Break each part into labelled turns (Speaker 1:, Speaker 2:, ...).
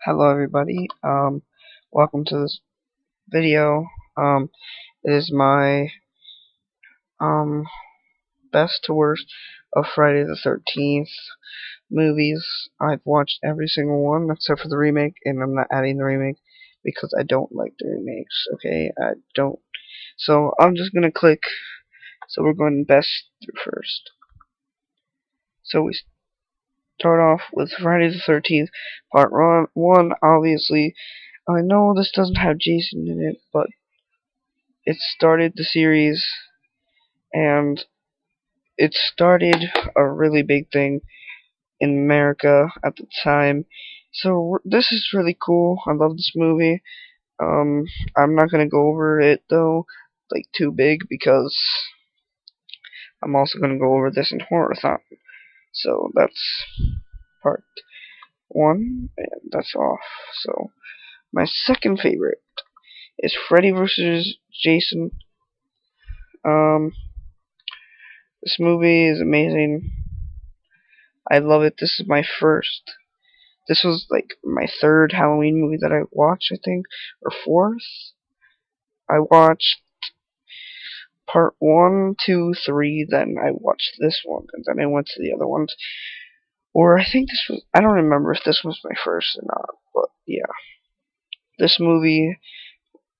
Speaker 1: Hello everybody, welcome to this video. It is my, um, best to worst of Friday the 13th movies. I've watched every single one except for the remake, and I'm not adding the remake because I don't like the remakes, okay? I don't. So, I'm just gonna click, so we're going best through first. So we start off with Friday the 13th, part 1, obviously. I know this doesn't have Jason in it, but it started the series, and it started a really big thing in America at the time. So this is really cool. I love this movie. Um, I'm not gonna go over it though, like too big, because I'm also gonna go over this in Horathon. So that's part 1, and that's off. So my second favorite is Freddy vs. Jason. Um, this movie is amazing. I love it. This is my first. This was like my third Halloween movie that I watched, I think, or fourth. I watched part 1, 2, 3, then I watched this one, and then I went to the other ones. Or I think this was, I don't remember if this was my first or not, but yeah. This movie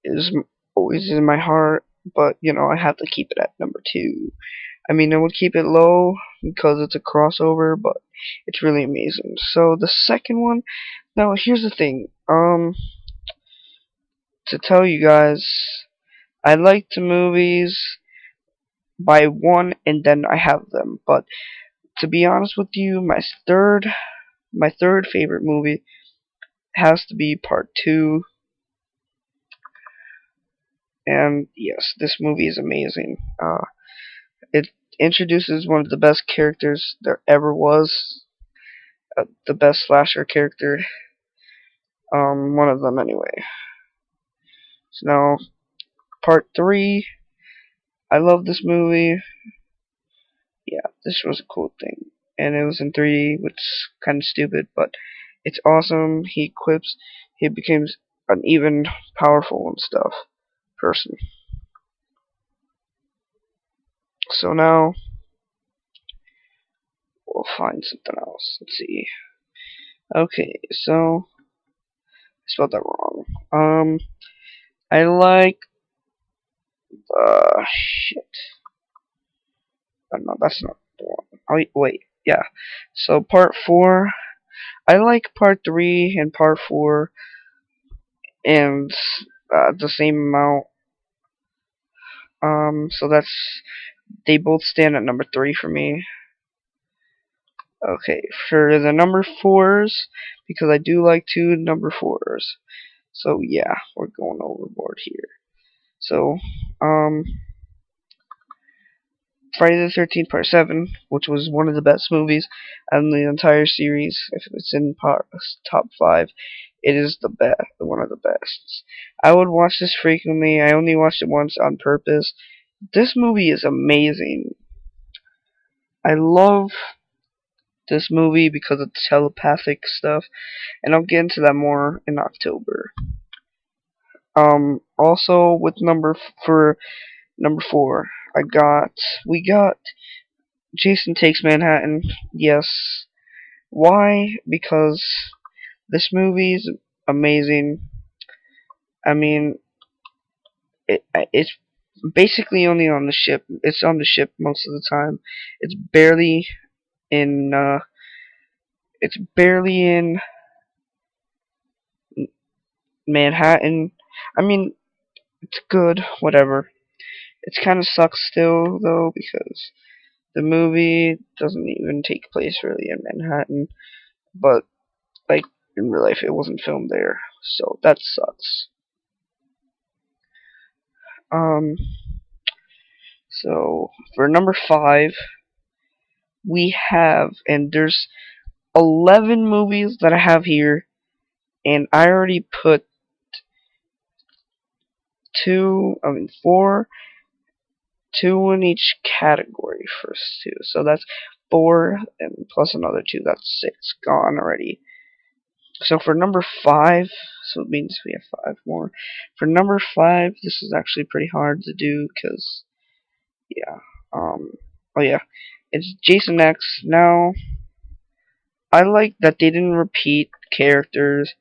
Speaker 1: is always in my heart, but I have to keep it at number 2. I mean, I would keep it low because it's a crossover, but it's really amazing. So the second one, now here's the thing. To tell you guys, I like the movies by one and then I have them. But to be honest with you, my third favorite movie has to be part 2. And yes, this movie is amazing. It introduces one of the best characters there ever was. The best slasher character. One of them anyway. So now, part 3. I love this movie. Yeah, this was a cool thing. And it was in 3D, which is kind of stupid, but it's awesome. He equips, he becomes an even powerful and stuff person. So now, we'll find something else. Let's see. Okay, so, I spelled that wrong. I like, shit. Oh, no, that's not the one. Oh, wait, yeah. So, part 4, I like part 3 and part 4, and the same amount. So they both stand at number 3 for me. Okay, for the number 4s, because I do like 2 number 4s. So yeah, we're going overboard here. So, Friday the 13th Part 7, which was one of the best movies in the entire series. If it's in top 5, it is one of the best. I would watch this frequently. I only watched it once on purpose. This movie is amazing. I love this movie because of telepathic stuff, and I'll get into that more in October. Also with for number 4, we got Jason Takes Manhattan. Yes. Why? Because this movie is amazing. I mean, it's basically only on the ship. It's on the ship most of the time. It's barely in. It's barely in Manhattan. I mean, it's good, whatever. It kind of sucks still, though, because the movie doesn't even take place really in Manhattan, but, like, in real life, it wasn't filmed there, so that sucks. Um, so, for number 5, we have, and there's 11 movies that I have here, and I already put 4 2 in each category first 2. So that's 4 and plus another 2. That's 6 gone already. So for number 5, so it means we have 5 more. For number 5, this is actually pretty hard to do because, yeah, oh yeah, it's Jason X. Now, I like that they didn't repeat characters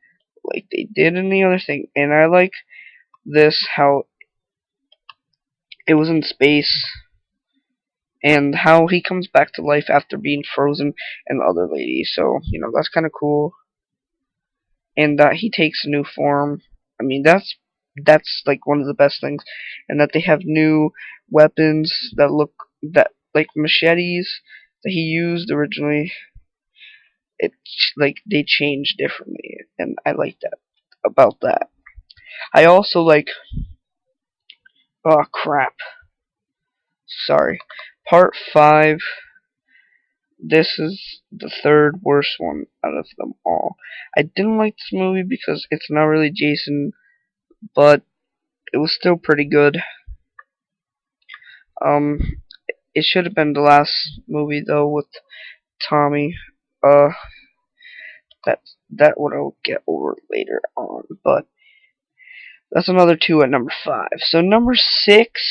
Speaker 1: like they did in the other thing, and I like this how it was in space and how he comes back to life after being frozen and the other lady. So, that's kind of cool. And that he takes a new form. I mean, that's like one of the best things, and that they have new weapons that look that like machetes that he used originally. It's like they change differently, and I like that about that. I also like, oh crap, sorry, part 5. This is the third worst one out of them all. I didn't like this movie because it's not really Jason, but it was still pretty good. Um, it should have been the last movie though with Tommy. Uh, that one I'll get over later on, but that's another 2 at number 5. So number 6,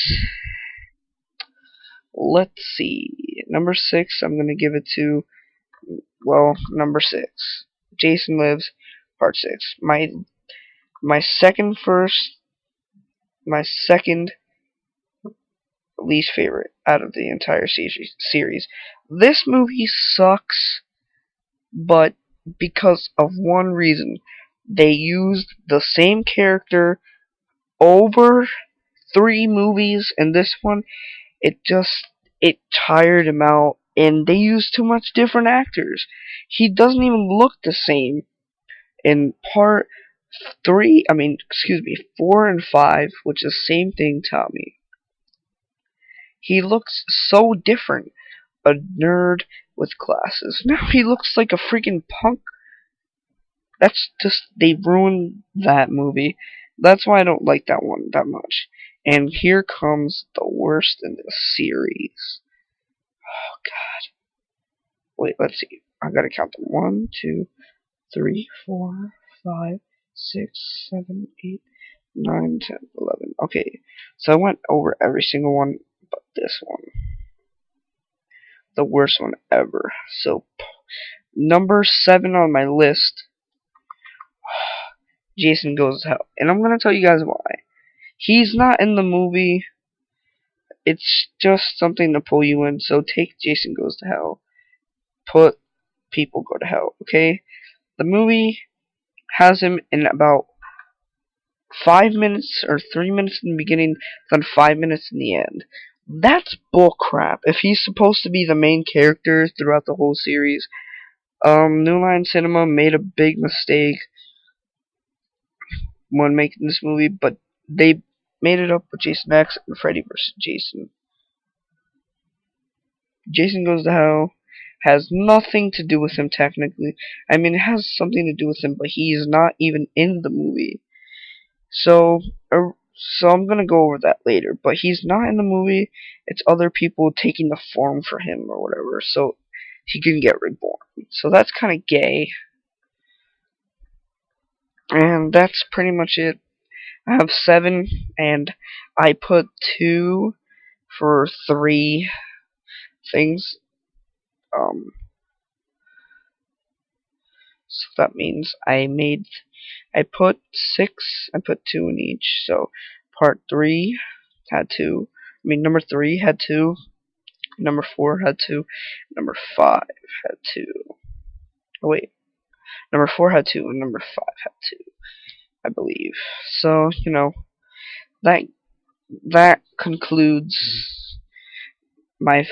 Speaker 1: let's see. Number 6, I'm gonna give it to, well, number 6, Jason Lives, part 6. My second least favorite out of the entire series. This movie sucks, but because of one reason. They used the same character over 3 movies, and this one, it tired him out, and they used too much different actors. He doesn't even look the same in part 3, 4 and 5, which is the same thing, Tommy. He looks so different. A nerd with glasses. Now he looks like a freaking punk. That's just, they ruined that movie. That's why I don't like that one that much. And here comes the worst in the series. Oh god. Wait, let's see. I gotta count them. 1, 2, 3, 4, 5, 6, 7, 8, 9, 10, 11. Okay, so I went over every single one but this one. The worst one ever. So, number 7 on my list, Jason Goes to Hell. And I'm gonna tell you guys why. He's not in the movie. It's just something to pull you in. So take Jason Goes to Hell. Put People Go to Hell, okay? The movie has him in about 5 minutes or 3 minutes in the beginning, then 5 minutes in the end. That's bullcrap. If he's supposed to be the main character throughout the whole series, New Line Cinema made a big mistake when making this movie, but they made it up with Jason X and Freddy vs. Jason. Jason Goes to Hell has nothing to do with him technically. I mean, it has something to do with him, but he's not even in the movie. So I'm gonna go over that later. But he's not in the movie. It's other people taking the form for him or whatever, so he can get reborn. So that's kind of gay. And that's pretty much it. I have 7, and I put 2 for 3 things. So that means I put 6, I put 2 in each. So part 3 had 2. Number 3 had 2. Number 4 had 2. Number 5 had 2. Oh, wait. Number 4 had 2, and number 5 had 2, I believe. So, that concludes my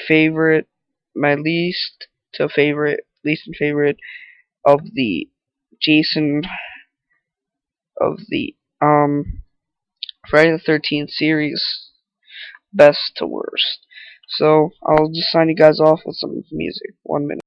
Speaker 1: least and favorite of the Jason of the Friday the 13th series, best to worst. So I'll just sign you guys off with some music. 1 minute.